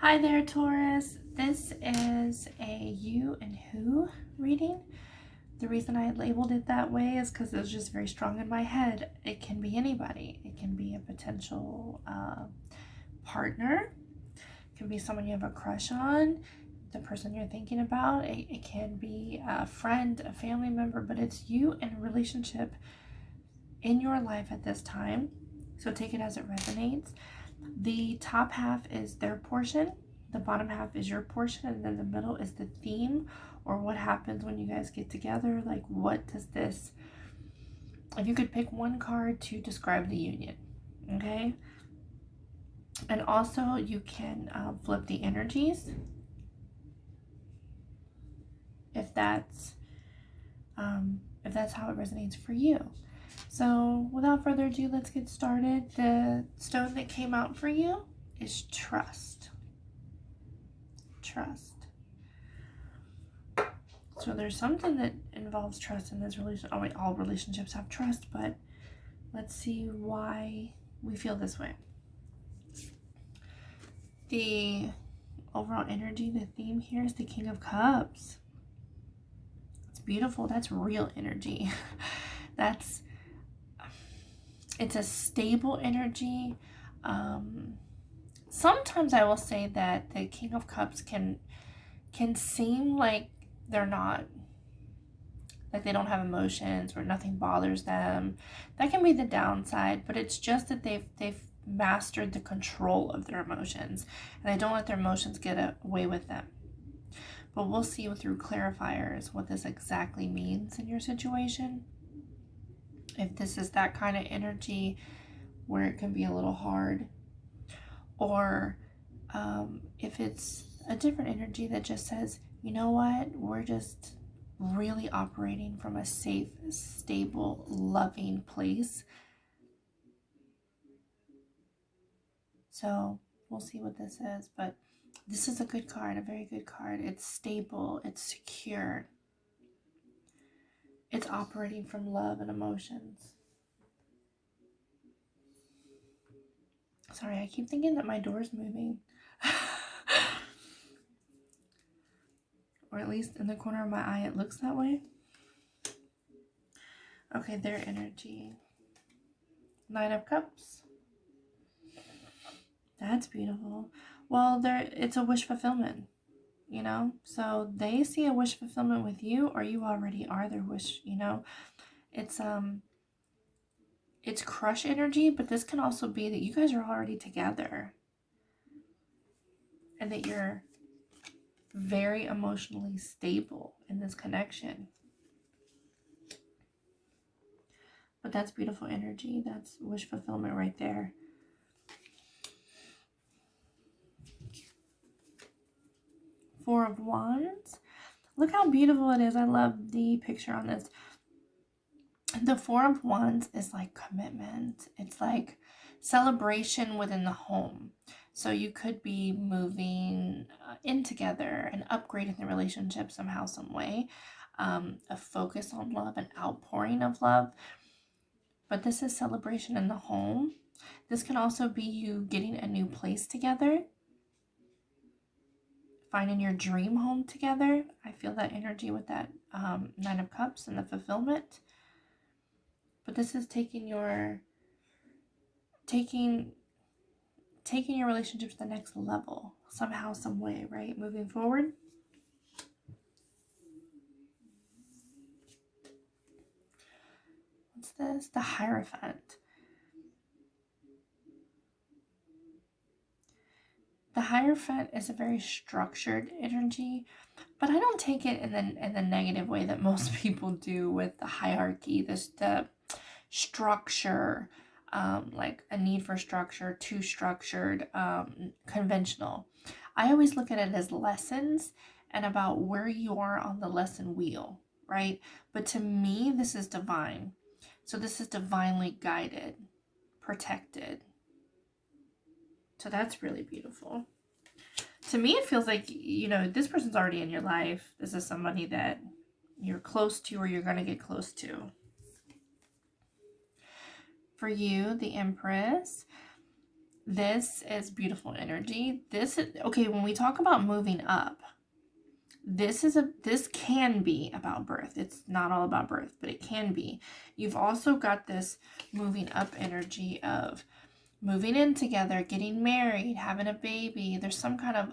Hi there, Taurus. This is a you and who reading. The reason I labeled it that way is because it was just very strong in my head. It can be anybody. It can be a potential partner. It can be someone you have a crush on, the person you're thinking about. It can be a friend, a family member, but it's you in a relationship in your life at this time. So take it as it resonates. The top half is their portion, the bottom half is your portion, and then the middle is the theme, or what happens when you guys get together. Like, what does this, if you could pick one card to describe the union, okay? And also you can flip the energies if that's how it resonates for you. So without further ado, let's get started. The stone that came out for you is trust. Trust. So there's something that involves trust in this relationship. Oh wait, all relationships have trust, but let's see why we feel this way. The overall energy, the theme here is the King of Cups. It's beautiful. That's real energy. It's a stable energy. Sometimes I will say that the King of Cups can seem like they're not, like they don't have emotions or nothing bothers them. That can be the downside, but it's just that they've mastered the control of their emotions, and they don't let their emotions get away with them. But we'll see through clarifiers what this exactly means in your situation. If this is that kind of energy where it can be a little hard, or if it's a different energy that just says, you know what, we're just really operating from a safe, stable, loving place. So we'll see what this is, but this is a good card, a very good card. It's stable, it's secure, it's operating from love and emotions. Sorry, I keep thinking that my door's moving. Or at least in the corner of my eye, it looks that way. Okay, their energy. 9 of Cups. That's beautiful. Well, it's a wish fulfillment, you know? So they see a wish fulfillment with you, or you already are their wish, you know? It's crush energy, but this can also be that you guys are already together and that you're very emotionally stable in this connection. But that's beautiful energy. That's wish fulfillment right there. Four of Wands. Look how beautiful it is. I love the picture on this. The Four of Wands is like commitment. It's like celebration within the home. So you could be moving in together and upgrading the relationship somehow, some way. A focus on love, an outpouring of love. But this is celebration in the home. This can also be you getting a new place together, finding your dream home together. I feel that energy with that 9 of Cups and the fulfillment. But this is taking your relationship to the next level somehow, some way, right? Moving forward. What's this? The Hierophant. The Hierophant is a very structured energy, but I don't take it in the negative way that most people do with the hierarchy. The structure, like a need for structure, too structured, conventional. I always look at it as lessons and about where you are on the lesson wheel, right? But to me, this is divine. So this is divinely guided, protected. So that's really beautiful. To me, it feels like, you know, this person's already in your life. This is somebody that you're close to or you're going to get close to. For you, the Empress, This is beautiful energy. This is, okay, when we talk about moving up, this can be about birth. It's not all about birth, but it can be. You've also got this moving up energy of moving in together, getting married, having a baby. There's some kind of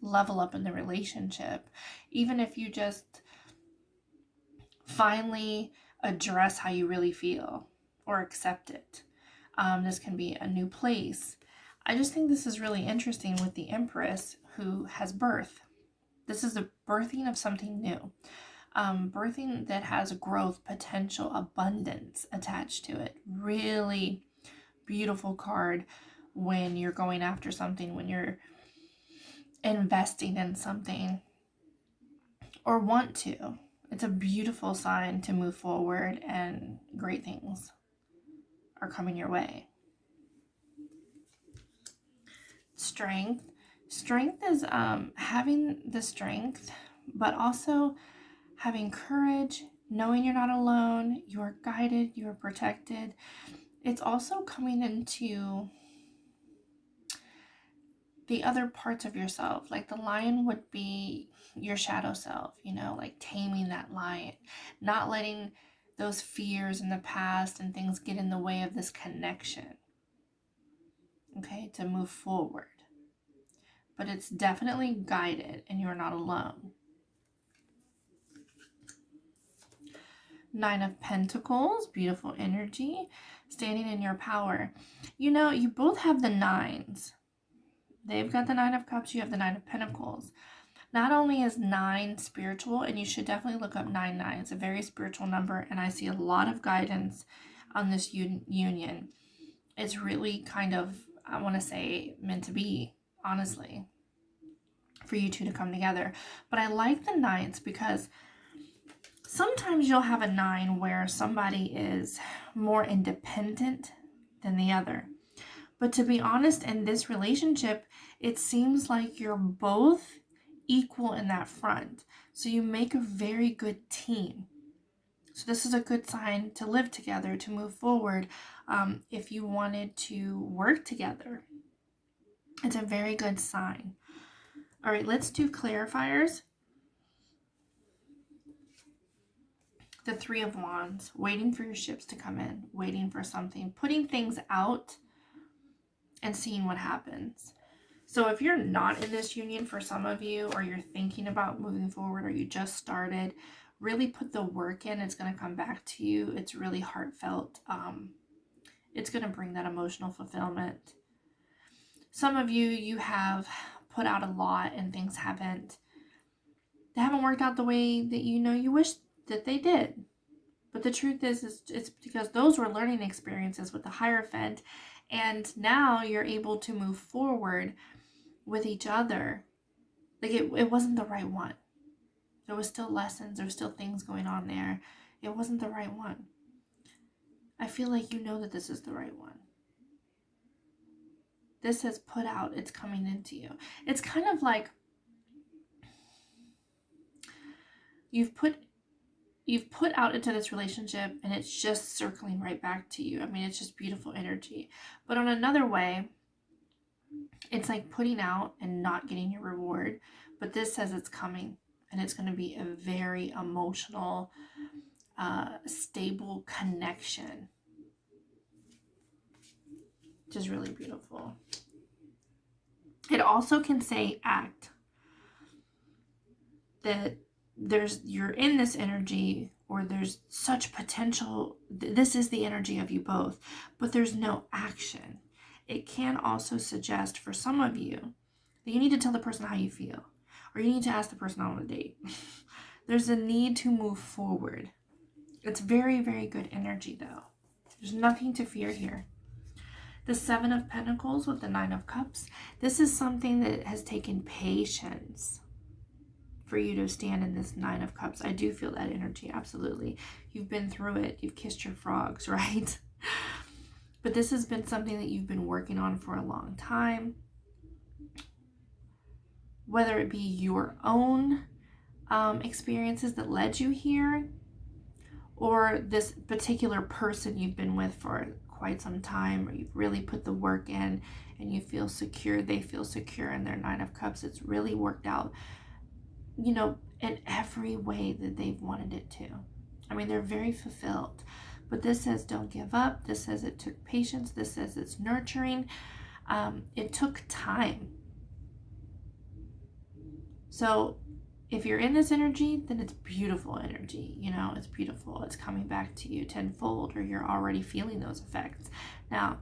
level up in the relationship. Even if you just finally address how you really feel or accept it. This can be a new place. I just think this is really interesting with the Empress who has birth. This is a birthing of something new. Birthing that has growth, potential, abundance attached to it. Really beautiful card when you're going after something, when you're investing in something or want to. It's a beautiful sign to move forward and great things are coming your way. Strength. Strength is having the strength, but also having courage, knowing you're not alone, you are guided, you are protected. It's also coming into the other parts of yourself. Like the lion would be your shadow self, like taming that lion, not letting those fears in the past and things get in the way of this connection, okay, to move forward. But it's definitely guided and you're not alone. 9 of Pentacles, beautiful energy, standing in your power. You both have the 9s. They've got the 9 of Cups, you have the 9 of Pentacles. Not only is 9 spiritual, and you should definitely look up 9-9. It's a very spiritual number, and I see a lot of guidance on this union. It's really kind of, I want to say, meant to be, honestly, for you two to come together. But I like the 9s because sometimes you'll have a 9 where somebody is more independent than the other. But to be honest, in this relationship, it seems like you're both equal in that front. So you make a very good team. So this is a good sign to live together, to move forward. If you wanted to work together, it's a very good sign. All right, let's do clarifiers. The 3 of Wands, waiting for your ships to come in, waiting for something, putting things out and seeing what happens. So if you're not in this union, for some of you, or you're thinking about moving forward, or you just started, really put the work in. It's going to come back to you. It's really heartfelt. It's going to bring that emotional fulfillment. Some of you have put out a lot and things haven't worked out the way that you wish that they did. But the truth is it's because those were learning experiences with the Hierophant, and now you're able to move forward with each other. Like it wasn't the right one. There was still lessons, there was still things going on there. It wasn't the right one. I feel like you know that this is the right one. This has put out, it's coming into you. It's kind of like you've put out into this relationship and it's just circling right back to you. I mean, it's just beautiful energy. But on another way, it's like putting out and not getting your reward. But this says it's coming, and it's going to be a very emotional, stable connection. Which is really beautiful. It also can say act. That you're in this energy, or there's such potential. This is the energy of you both, but there's no action. It can also suggest for some of you that you need to tell the person how you feel, or you need to ask the person out on a date. There's a need to move forward. It's very, very good energy though. There's nothing to fear here. The 7 of Pentacles with the 9 of Cups. This is something that has taken patience for you to stand in this 9 of Cups. I do feel that energy, absolutely. You've been through it. You've kissed your frogs, right? But this has been something that you've been working on for a long time. Whether it be your own experiences that led you here, or this particular person you've been with for quite some time, or you've really put the work in and you feel secure, they feel secure in their Nine of Cups. It's really worked out, you know, in every way that they've wanted it to. I mean, they're very fulfilled. But this says don't give up. This says it took patience. This says it's nurturing. It took time. So if you're in this energy, then it's beautiful energy. You know, it's beautiful. It's coming back to you tenfold, or you're already feeling those effects. Now,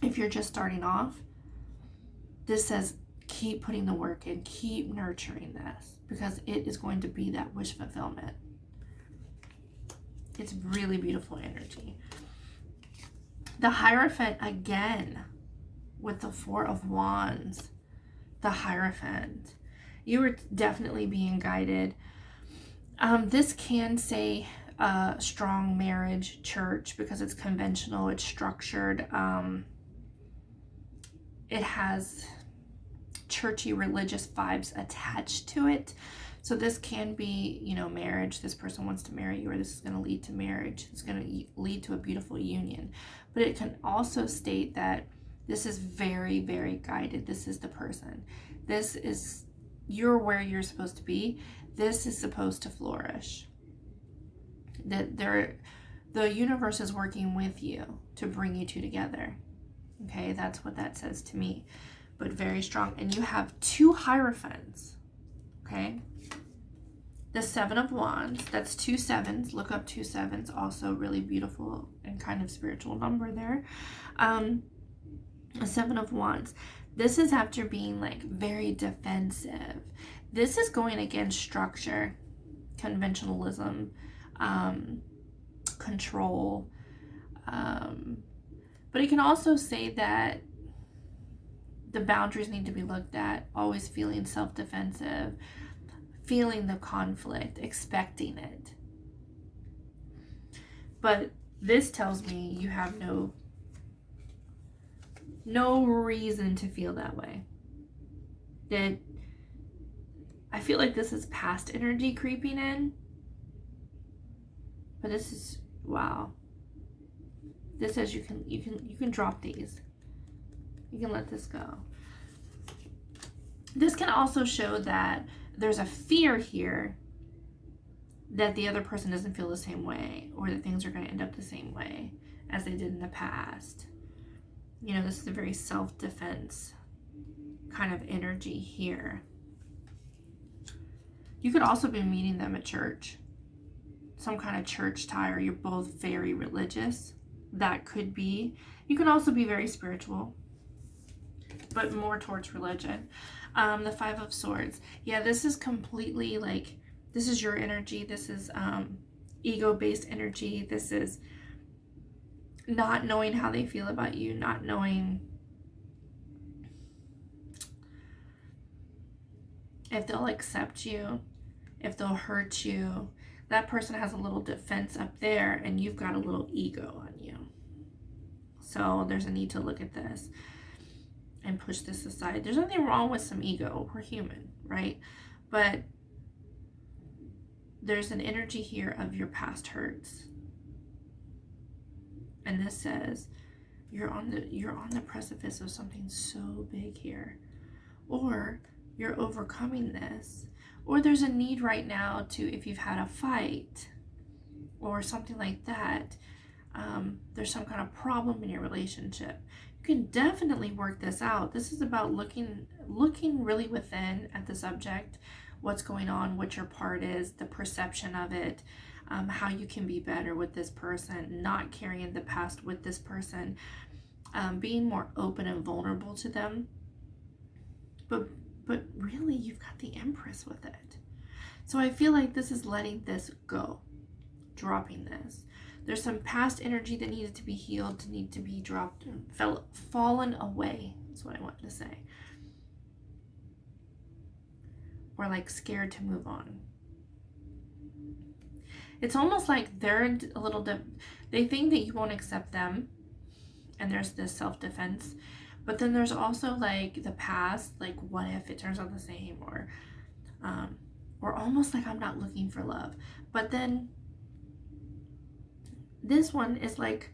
if you're just starting off, this says keep putting the work in, keep nurturing this, because it is going to be that wish fulfillment. It's really beautiful energy. The Hierophant again with the Four of Wands. The Hierophant. You were definitely being guided. This can say strong marriage, church, because it's conventional, it's structured. It has churchy religious vibes attached to it. So this can be, you know, marriage. This person wants to marry you, or this is going to lead to marriage. It's going to lead to a beautiful union. But it can also state that this is very, very guided. This is the person. This is, you're where you're supposed to be. This is supposed to flourish. That the universe is working with you to bring you two together. Okay, that's what that says to me. But very strong. And you have two Hierophants. Okay. The Seven of Wands, that's 2 7s. Look up 2 7s, also really beautiful and kind of spiritual number there. A 7 of Wands. This is after being like very defensive. This is going against structure, conventionalism, control. But it can also say that the boundaries need to be looked at, always feeling self-defensive, feeling the conflict, expecting it. But this tells me you have no reason to feel that way. That I feel like this is past energy creeping in. But this is, wow. This says you can drop these. You can let this go. This can also show that there's a fear here that the other person doesn't feel the same way, or that things are going to end up the same way as they did in the past. You know, this is a very self-defense kind of energy here. You could also be meeting them at church. Some kind of church tie, or you're both very religious. That could be. You can also be very spiritual, but more towards religion. The Five of Swords. Yeah, this is completely like, this is your energy. This is ego-based energy. This is not knowing how they feel about you, not knowing if they'll accept you, if they'll hurt you. That person has a little defense up there, and you've got a little ego on you. So there's a need to look at this and push this aside. There's nothing wrong with some ego. We're human, right? But there's an energy here of your past hurts. And this says you're on the precipice of something so big here. Or you're overcoming this. Or there's a need right now to, if you've had a fight or something like that, there's some kind of problem in your relationship. You can definitely work this out. This is about looking really within at the subject, what's going on, what your part is, the perception of it, how you can be better with this person, not carrying the past with this person, being more open and vulnerable to them. But really, you've got the Empress with it. So I feel like this is letting this go, dropping this. There's some past energy that needed to be healed, to need to be dropped, fallen away. That's what I wanted to say. Or like scared to move on. It's almost like they're a little, they think that you won't accept them. And there's this self-defense. But then there's also like the past, like what if it turns out the same, or almost like I'm not looking for love. But then this one is like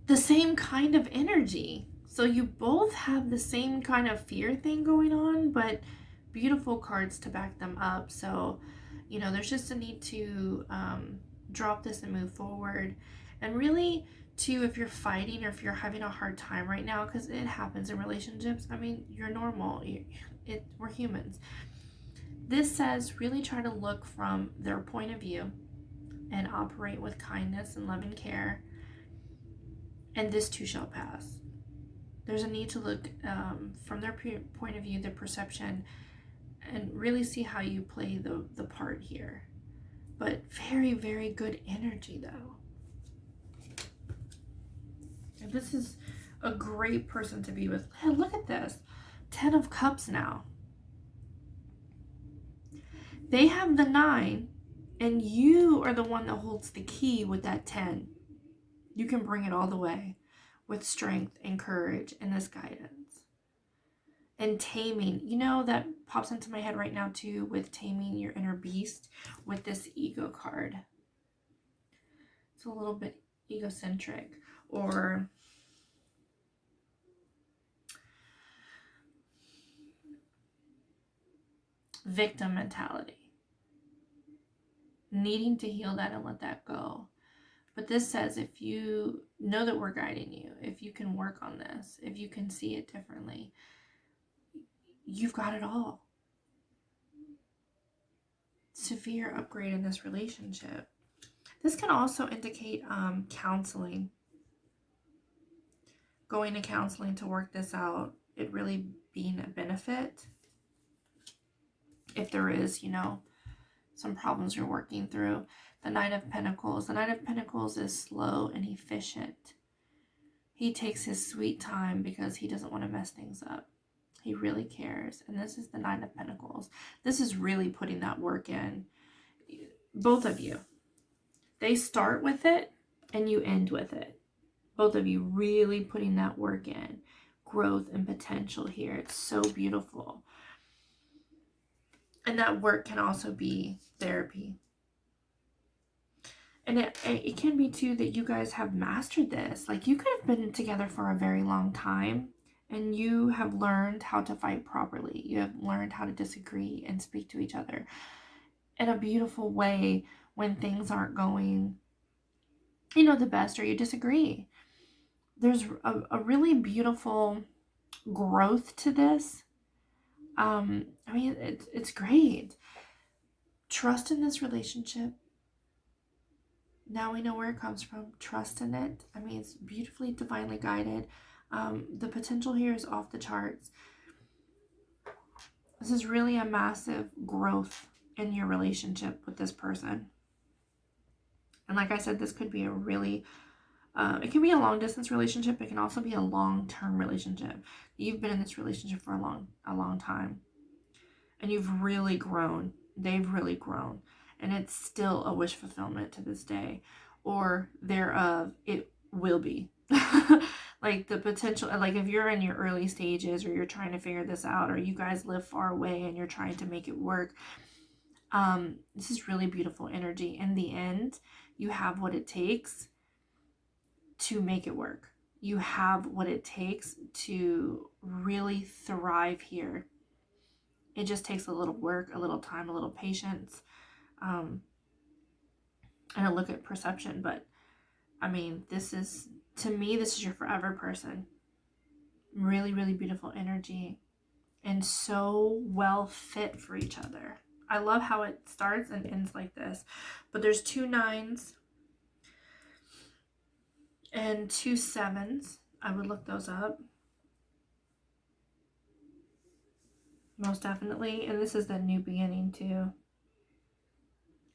the same kind of energy. So you both have the same kind of fear thing going on, but beautiful cards to back them up. So, you know, there's just a need to drop this and move forward. And really, too, if you're fighting or if you're having a hard time right now, because it happens in relationships, I mean, you're normal. We're humans. This says really try to look from their point of view and operate with kindness and love and care. And this too shall pass. There's a need to look from their point of view, their perception, and really see how you play the part here. But very, very good energy, though. And this is a great person to be with. Hey, look at this. 10 of Cups now. They have the 9, and you are the one that holds the key with that 10. You can bring it all the way with strength and courage and this guidance. And taming, you know, that pops into my head right now too, with taming your inner beast with this ego card. It's a little bit egocentric, or victim mentality. Needing to heal that and let that go. But this says if you know that we're guiding you, if you can work on this, if you can see it differently, you've got it all. Severe upgrade in this relationship. This can also indicate counseling. Going to counseling to work this out. It really being a benefit. If there is, you know, some problems you're working through. The 9 of Pentacles. The 9 of Pentacles is slow and efficient. He takes his sweet time because he doesn't want to mess things up. He really cares. And this is the 9 of Pentacles. This is really putting that work in. Both of you. They start with it and you end with it. Both of you really putting that work in. Growth and potential here. It's so beautiful. And that work can also be therapy. And it can be too that you guys have mastered this. Like you could have been together for a very long time and you have learned how to fight properly. You have learned how to disagree and speak to each other in a beautiful way when things aren't going, you know, the best, or you disagree. There's a really beautiful growth to this. I mean, it's great. Trust in this relationship. Now we know where it comes from. Trust in it. I mean, it's beautifully, divinely guided. The potential here is off the charts. This is really a massive growth in your relationship with this person. And like I said, this could be a really, it can be a long distance relationship. It can also be a long-term relationship. You've been in this relationship for a long time. And you've really grown. They've really grown. And it's still a wish fulfillment to this day. Or thereof, it will be. Like the potential, like if you're in your early stages or you're trying to figure this out, or you guys live far away and you're trying to make it work, this is really beautiful energy. In the end, you have what it takes to make it work. You have what it takes to really thrive here. It just takes a little work, a little time, a little patience, and a look at perception. But I mean, this is, to me, this is your forever person. Really, really beautiful energy and so well fit for each other. I love how it starts and ends like this. But there's 2 9s and 2 7s. I would look those up. Most definitely. And this is the new beginning too.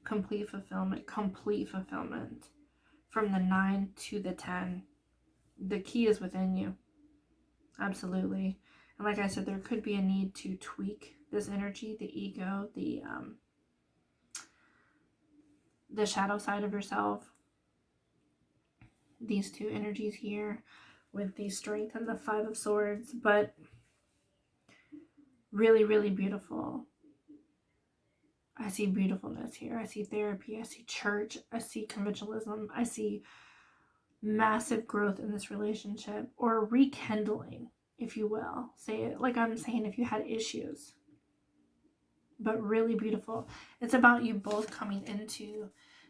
Complete fulfillment. Complete fulfillment. From the 9 to the 10. The key is within you. Absolutely. And like I said, there could be a need to tweak this energy, the ego, the shadow side of yourself. These 2 energies here with the Strength and the 5 of Swords, but really, really beautiful. I see beautifulness here. I see therapy. I see church. I see conventionalism. I see massive growth in this relationship, or rekindling, if you will. Say it like I'm saying if you had issues. But really beautiful. It's about you both coming into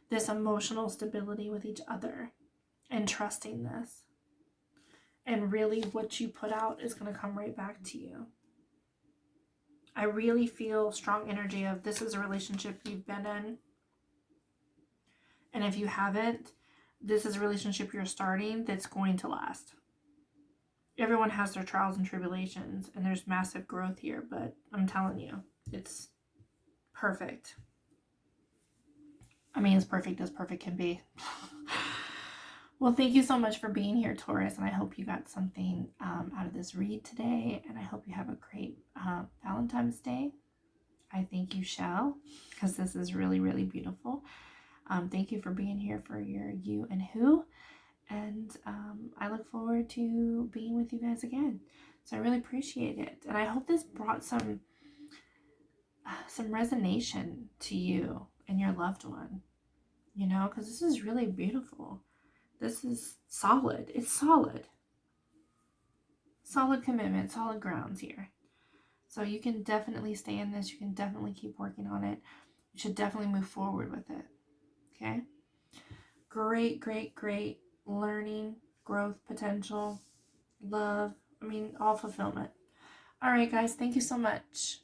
this emotional stability with each other and trusting this. And really what you put out is going to come right back to you. I really feel strong energy of this is a relationship you've been in. And if you haven't, this is a relationship you're starting that's going to last. Everyone has their trials and tribulations, and there's massive growth here, but I'm telling you, it's perfect. I mean, as perfect can be. Well, thank you so much for being here, Taurus, and I hope you got something out of this read today, and I hope you have a great Valentine's Day. I think you shall, because this is really, really beautiful. Thank you for being here for your you and who, and I look forward to being with you guys again. So I really appreciate it, and I hope this brought some resonation to you and your loved one, you know, because this is really beautiful. This is solid. It's solid. Solid commitment, solid grounds here. So you can definitely stay in this. You can definitely keep working on it. You should definitely move forward with it. Okay? Great, great, great learning, growth potential, love. I mean, all fulfillment. All right, guys. Thank you so much.